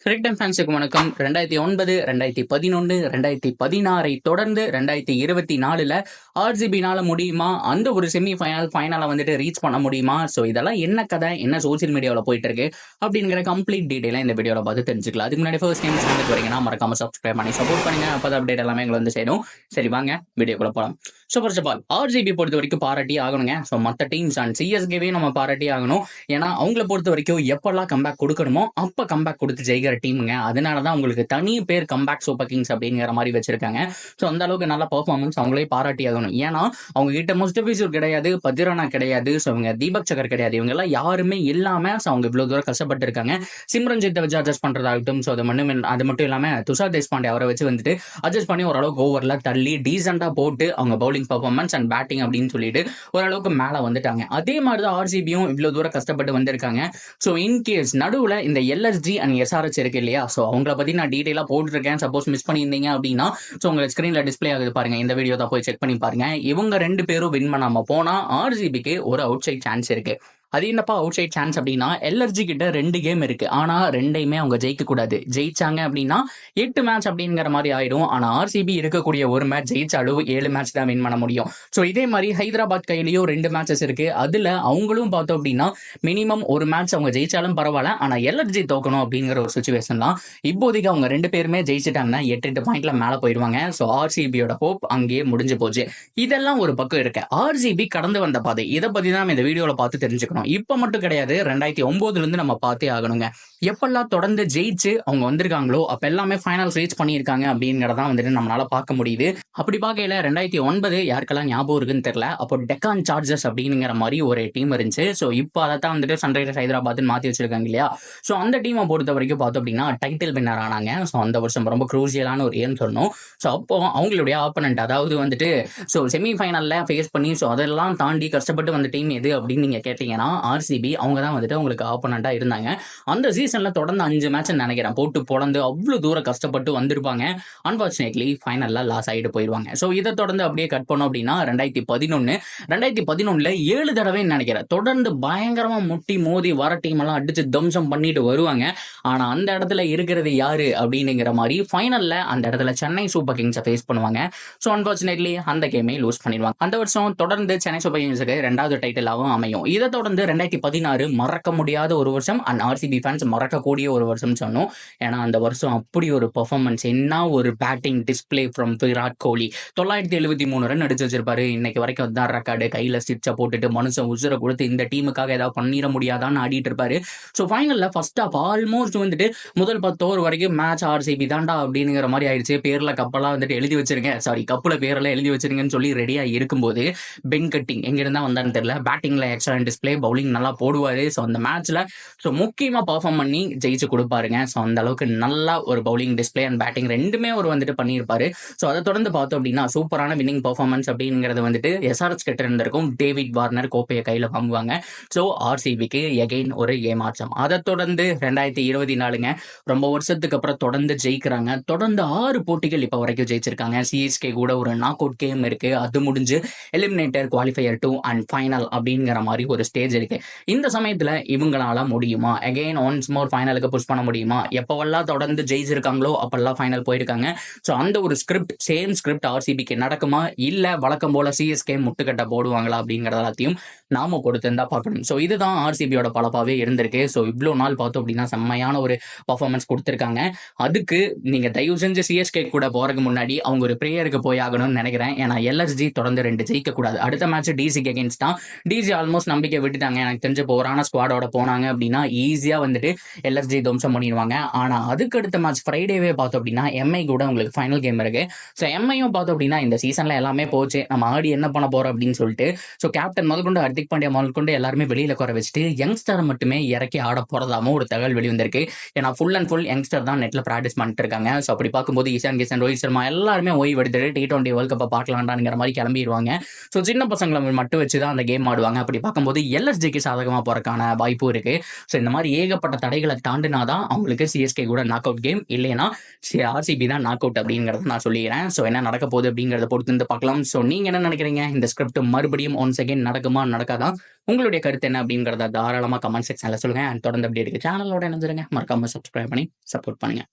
Cricket time ஃபேன்ஸுக்கு வணக்கம். 2009, 2011, 2016 தொடர்ந்து 2024ல ஆர்சிபினால முடியுமா? அந்த ஒரு செமி ஃபைனலை வந்துட்டு ரீச் பண்ண முடியுமா? ஸோ இதெல்லாம் என்ன கதை, என்ன சோசியல் மீடியாவில் போயிட்டு இருக்கு அப்படிங்கிற கம்ப்ளீட் டீட்டெயிலாக இந்த வீடியோவில் பார்த்து தெரிஞ்சுக்கலாம். அதுக்கு முன்னாடி ஃபர்ஸ்ட் டைம் சேனலுக்கு வரீங்கன்னா மறக்காம சப்ஸ்கிரைப் பண்ணி சப்போர்ட் பண்ணுங்க. அப்போ அப்டேட் எல்லாமே எங்களை வந்து சேரும். சரி வாங்க வீடியோக்குள்ள போகலாம். So first of all RCB பொறுத்த வரைக்கும் பாராட்டி ஆகணுங்க. ஸோ மற்ற டீம்ஸ் அண்ட் சிஎஸ்கேவே நம்ம பாராட்டி ஆகணும். ஏன்னா அவங்கள பொறுத்த வரைக்கும் எப்பெல்லாம் கம்பேக் கொடுக்கணுமோ அப்போ கம்பேக் கொடுத்து ஜெயிக்கிற டீமுங்க. அதனால தான் உங்களுக்கு தனி பேர் கம்பேக் சூப்பர் கிங்ஸ் அப்படிங்கிற மாதிரி வச்சிருக்காங்க. ஸோ அந்த அளவுக்கு நல்ல பர்ஃபார்மன்ஸ் அவங்களே பாராட்டி ஆகணும். ஏன்னா அவங்க கிட்ட முஸ்டபிசூர் கிடையாது, பத்திரானா கிடையாது, ஸோ இவங்க தீபக் சகர் கிடையாது, இவங்க எல்லாம் யாருமே இல்லாம அவங்க இவ்வளவு தூரம் கஷ்டப்பட்டு இருக்காங்க. சிம்ரன்ஜித்தை வச்சு அட்ஜஸ்ட் பண்றதாகட்டும், ஸோ அது மட்டும் இல்லாம துஷார் தேஷ்பாண்டே அவரை வச்சு வந்துட்டு அட்ஜஸ்ட் பண்ணி ஓரளவுக்கு ஓவர்ல தள்ளி டீசெண்டா போட்டு அவங்க பவுலிங் பர்ஃபார்மன்ஸ் அண்ட் பேட்டிங் அப்படின்னு சொல்லிட்டு ஓரளவுக்கு மேல வந்துட்டாங்க. அதே மாதிரி தான் ஆர்சிபியும் இவ்வளவு தூரம் கஷ்டப்பட்டு வந்திருக்காங்க. ஸோ இன்கேஸ் நடுவுல இந்த எல்எஸ்ஜி அண்ட் எஸ்ஆர்எச் இருக்கு இல்லையா, ஸோ அவங்கள பத்தி நான் டீடைலா போட்டுருக்கேன். சப்போஸ் மிஸ் பண்ணியிருந்தீங்க அப்படின்னா ஸோ உங்க ஸ்கிரீன்ல டிஸ்பிளே ஆகுது பாருங்க, இந்த வீடியோ தான் போய் செக் பண்ணி பாருங்க. இவங்க ரெண்டு பேரும் வின் பண்ணாம போனா ஆர்சிபிக்கு ஒரு அவுட் சைட் சான்ஸ் இருக்கு. அது என்னப்பா அவுட் சைட் சான்ஸ் அப்படின்னா, எல்எர்ஜி கிட்ட 2 கேம் இருக்கு. ஆனா ரெண்டையுமே அவங்க ஜெயிக்க கூடாது. ஜெயிச்சாங்க அப்படின்னா 8 மேட்ச் அப்படிங்கிற மாதிரி ஆயிடும். ஆனா ஆர்சிபி இருக்கக்கூடிய ஒரு மேட்ச் ஜெயிச்சாலும் 7 மேட்ச் தான் வின் பண்ண முடியும். ஸோ இதே மாதிரி ஹைதராபாத் கையிலயும் 2 மேட்சஸ் இருக்கு. அதுல அவங்களும் பார்த்தோம் அப்படின்னா மினிமம் ஒரு மேட்ச் அவங்க ஜெயிச்சாலும் பரவாயில்ல, ஆனா எல்எர்ஜி தோக்கணும் அப்படிங்கிற ஒரு சுச்சுவேஷன் தான். இப்போதைக்கு அவங்க 2 பேருமே ஜெயிச்சிட்டாங்கன்னா 8 பாயிண்ட்ல மேல போயிடுவாங்க. ஸோ ஆர்சிபியோட ஹோப் அங்கேயே முடிஞ்சு போச்சு. இதெல்லாம் ஒரு பக்கம் இருக்கு. ஆர்சிபி கடந்து வந்த பாதை, இதை பத்தி தான் இந்த வீடியோல பார்த்து தெரிஞ்சுக்கணும். இப்ப மட்டும் கிடையாது, 2009ல இருந்து நம்ம பார்த்தே ஆகணுங்க. எப்பெல்லாம் தொடர்ந்து ஜெயிச்சு அவங்க வந்திருக்காங்களோ அப்ப எல்லாமே ஃபைனல்ஸ் ரீச் பண்ணியிருக்காங்க அப்படிங்கறதான் வந்துட்டு நம்மளால பார்க்க முடியுது. அப்படி பார்க்கல 2009 யாருக்கெல்லாம் ஞாபகம் இருக்குன்னு தெரியல, அப்போ டெக்கான் சார்ஜர்ஸ் அப்படிங்கிற மாதிரி ஒரு டீம் இருந்துச்சு. ஸோ இப்போ அதை தான் வந்துட்டு சன்ரைசர்ஸ் ஹைதராபாத் மாத்தி வச்சிருக்காங்க இல்லையா. ஸோ அந்த டீமை பொறுத்த வரைக்கும் பார்த்தோம் அப்படின்னா டைட்டில் வின்னர் ஆனாங்க. ஸோ அந்த வருஷம் ரொம்ப குரூசியலான ஒரு ஏம் சொல்லணும். ஸோ அப்போ அவங்களுடைய ஆப்பனண்ட், அதாவது வந்துட்டு ஸோ செமி ஃபைனல்ல ஃபேஸ் பண்ணி ஸோ அதெல்லாம் தாண்டி கஷ்டப்பட்டு வந்த டீம் எது அப்படின்னு நீங்க கேட்டீங்கன்னா ஆர்சிபி. அவங்க தான் வந்துட்டு உங்களுக்கு ஆப்பனண்டா இருந்தாங்க. அந்த சீசன்ல தொடர்ந்து 5 மேட்ச் நினைக்கிறேன் போட்டு பொழந்து அவ்வளவு தூரம் கஷ்டப்பட்டு வந்திருப்பாங்க. அன்பார்ச்சுனேட்லி ஃபைனல்ல லாஸ் ஆகிட்டு போயிடுவாங்க. ஸோ இதை தொடர்ந்து அப்படியே கட் பண்ணோம் அப்படின்னா 2011ல 7 தடவை நினைக்கிறேன் தொடர்ந்து பயங்கரமா முட்டி மோதி வர டீம் எல்லாம் அடிச்சு தம்சம் பண்ணிட்டு வருவாங்க. ஆனா அந்த இடத்துல இருக்கிறது யாரு அப்படிங்கிற மாதிரி ஃபைனல்ல அந்த இடத்துல சென்னை சூப்பர் கிங்ஸை ஃபேஸ் பண்ணுவாங்க. ஸோ அன்பார்ச்சுனேட்லி அந்த கேமே லூஸ் பண்ணிடுவாங்க. அந்த வருஷம் தொடர்ந்து சென்னை சூப்பர் கிங்ஸுக்கு 2வது டைட்டிலாகவும் அமையும். இதை தொடர்ந்து 2016 மறக்க முடியாத ஒரு வருஷம் அண்ட் ஆர்சிபி ஃபேன்ஸ் மறக்கக்கூடிய ஒரு வருஷம் சொன்னோம். ஏன்னா அந்த வருஷம் அப்படி ஒரு பெர்ஃபார்மன்ஸ், என்ன ஒரு batting display from Virat Kohli. 973 run அடிச்சு வச்சிருப்பாரு. இன்னைக்கு வரைக்கும் தான் ரெக்கார்டு. கையில ஸ்டிச்சை போட்டுட்டு மனுஷன் உசுரை கொடுத்து இந்த டீமுக்காக ஏதாவது பண்ணிட முடியாதான்னு ஆடிட்டு இருப்பாரு. ஸோ ஃபைனல்ல ஃபர்ஸ்ட் ஆஃப் ஆல்மோஸ்ட் வந்துட்டு முதல் 10 ஓவர் வரைக்கும் மேட்ச் ஆர்சிபி தாண்டா அப்படிங்கிற மாதிரி ஆயிடுச்சு. பேர்ல கப்பெல்லாம் வந்துட்டு எழுதி வச்சிருங்க, சாரி கப்புல பேரெல்லாம் எழுதி வச்சிருங்கன்னு சொல்லி ரெடியா இருக்கும்போது பென் கட்டிங் எங்க இருந்தா வந்தான்னு தெரியல, பேட்டிங்ல எக்ஸலன்ட் டிஸ்பிளே, பவுலிங் நல்லா போடுவாரு. ஸோ அந்த மேட்ச்ல ஸோ முக்கியமா பர்ஃபார்ம் பண்ணி ஜெயிச்சு கொடுப்பாருங்க. ஸோ அந்த அளவுக்கு நல்லா ஒரு பவுலிங் டிஸ்பிளே அண்ட் பேட்டிங் ரெண்டுமே ஒரு வந்துட்டு பண்ணியிருப்பாரு. ஸோ அதை தொடர்ந்து பார்த்தோம் அப்படின்னா சூப்பரான வின்னிங் பர்ஃபார்மன்ஸ் அப்படிங்கிறது வந்துட்டு எஸ்ஆர்எச் கிட்ட இருந்திருக்கும். டேவிட் வார்னர் கோப்பையை கையில வாங்குவாங்க. ஸோ ஆர்சிபிக்கு எகைன் ஒரு ஏமாற்றம். அதை தொடர்ந்து 2024ங்க ரொம்ப வருஷத்துக்கு அப்புறம் தொடர்ந்து ஜெயிக்கிறாங்க. தொடர்ந்து 6 போட்டிகள் இப்ப வரைக்கும் ஜெயிச்சிருக்காங்க. சிஎஸ்கே கூட ஒரு நாக் அவுட் கேம் இருக்கு, அது முடிஞ்சு எலிமினேட்டர், குவாலிஃபயர் 2 அண்ட் ஃபைனல் அப்படிங்கிற மாதிரி ஒரு ஸ்டேஜ் இருக்கு. இந்த சமயத்துல இவங்களால முடியுமா அகைன் ஒன்ஸ் மோர் ஃபைனலுக்கு புஷ் பண்ண முடியுமா? எப்பவெல்லாம் தொடர்ந்து ஜெயிச்சிருக்காங்களோ அப்பெல்லாம் ஃபைனல் போயிருக்காங்க. ஸோ அந்த ஒரு சேம் ஸ்கிரிப்ட் ஆர்சிபிக்கு நடக்குமா, இல்ல வழக்கம் போல சிஎஸ்கே முட்டுக்கட்டை போடுவாங்களா அப்படிங்கறது எல்லாத்தையும் நாம கொடுத்திருந்தா பார்க்கணும். ஸோ இதுதான் ஆர்சிபியோட பலப்பாவே இருந்திருக்கு. ஸோ இவ்வளோ நாள் பார்த்தோம் அப்படின்னா செம்மையான ஒரு பர்ஃபார்மன்ஸ் கொடுத்திருக்காங்க. அதுக்கு நீங்க தயவு செஞ்சு சிஎஸ்கே கூட போறதுக்கு முன்னாடி அவங்க ஒரு பிரேயருக்கு போய் ஆகணும்னு நினைக்கிறேன். ஏன்னா எல்எஸ்ஜி தொடர்ந்து 2 ஜெயிக்க கூடாது. அடுத்த மேட்ச் டிசிக்கு அகேன்ஸ்ட் தான். டிசி ஆல்மோஸ்ட் நம்பிக்கை விட்டுட்டாங்க. எனக்கு தெரிஞ்ச போரான ஸ்குவாடோட போனாங்க அப்படின்னா ஈஸியா வந்துட்டு எல்எஸ்ஜி தம்சம் பண்ணிடுவாங்க. ஆனா அதுக்கு அடுத்த மேட்ச் ஃப்ரைடேவே பார்த்தோம் அப்படின்னா எம்ஐ கூட உங்களுக்கு ஃபைனல் கேம் இருக்கு. ஸோ எம்ஐயும் பார்த்தோம் அப்படின்னா இந்த சீசன்ல எல்லாமே போச்சு, நம்ம ஆடி என்ன பண்ண போறோம் அப்படின்னு சொல்லிட்டு ஸோ கேப்டன் முதல்கொண்டு ஹர்திக் பாண்டியா முதல்கொண்டு எல்லாருமே வெளியில குறை வச்சுட்டு யங்ஸ்டர் மட்டுமே இறக்கி ஆட போறதாமோ ஒரு தகவல் வெளிவந்திருக்கு. ஏன்னா ஃபுல் அண்ட் ஃபுல் யங்ஸ்டர் தான் நெட்ல பிராக்டிஸ் பண்ணிட்டு இருக்காங்க. ஸோ அப்படி பார்க்கும்போது இஷான் கிஷன், ரோஹித் சர்மா எல்லாருமே ஓய்வு எடுத்துட்டு T20 வேர்ல்ட் கப்பை பார்க்கலாம்டாங்கிற மாதிரி கிளம்பிடுவாங்க. ஸோ சின்ன பசங்களை மட்டும் வச்சு தான் அந்த கேம் ஆடுவாங்க. அப்படி பார்க்கும்போது எம்எஸ்ஜிக்கு சாதகமாக போறதுக்கான வாய்ப்பும் இருக்கு. ஸோ இந்த மாதிரி ஏகப்பட்ட தடைகளை தாண்டினாதான் அவங்களுக்கு சிஎஸ்கே கூட நாக் அவுட் கேம், இல்லைன்னா ஆர்சிபி தான் நாக் அவுட் அப்படிங்கிறத நான் சொல்லிக்கிறேன். ஸோ என்ன நடக்க போகுது அப்படிங்கிறத பொறுத்து வந்து பார்க்கலாம். ஸோ நீங்க என்ன நினைக்கிறீங்க? இந்த ஸ்கிரிப்ட் மறுபடியும் ஒன்ஸ் அகைன் நடக்குமா நடக்காதா? உங்களுடைய கருத்து என்ன அப்படிங்கிறத தாராளமாக கமெண்ட் செக்ஷனில் சொல்லுங்க. அண்ட் தொடர்ந்து அப்படி இருக்கு சேனலோட இணைஞ்சிருங்க. மறக்காம சப்ஸ்கிரைப் பண்ணி சப்போர்ட் பண்ணுங்க.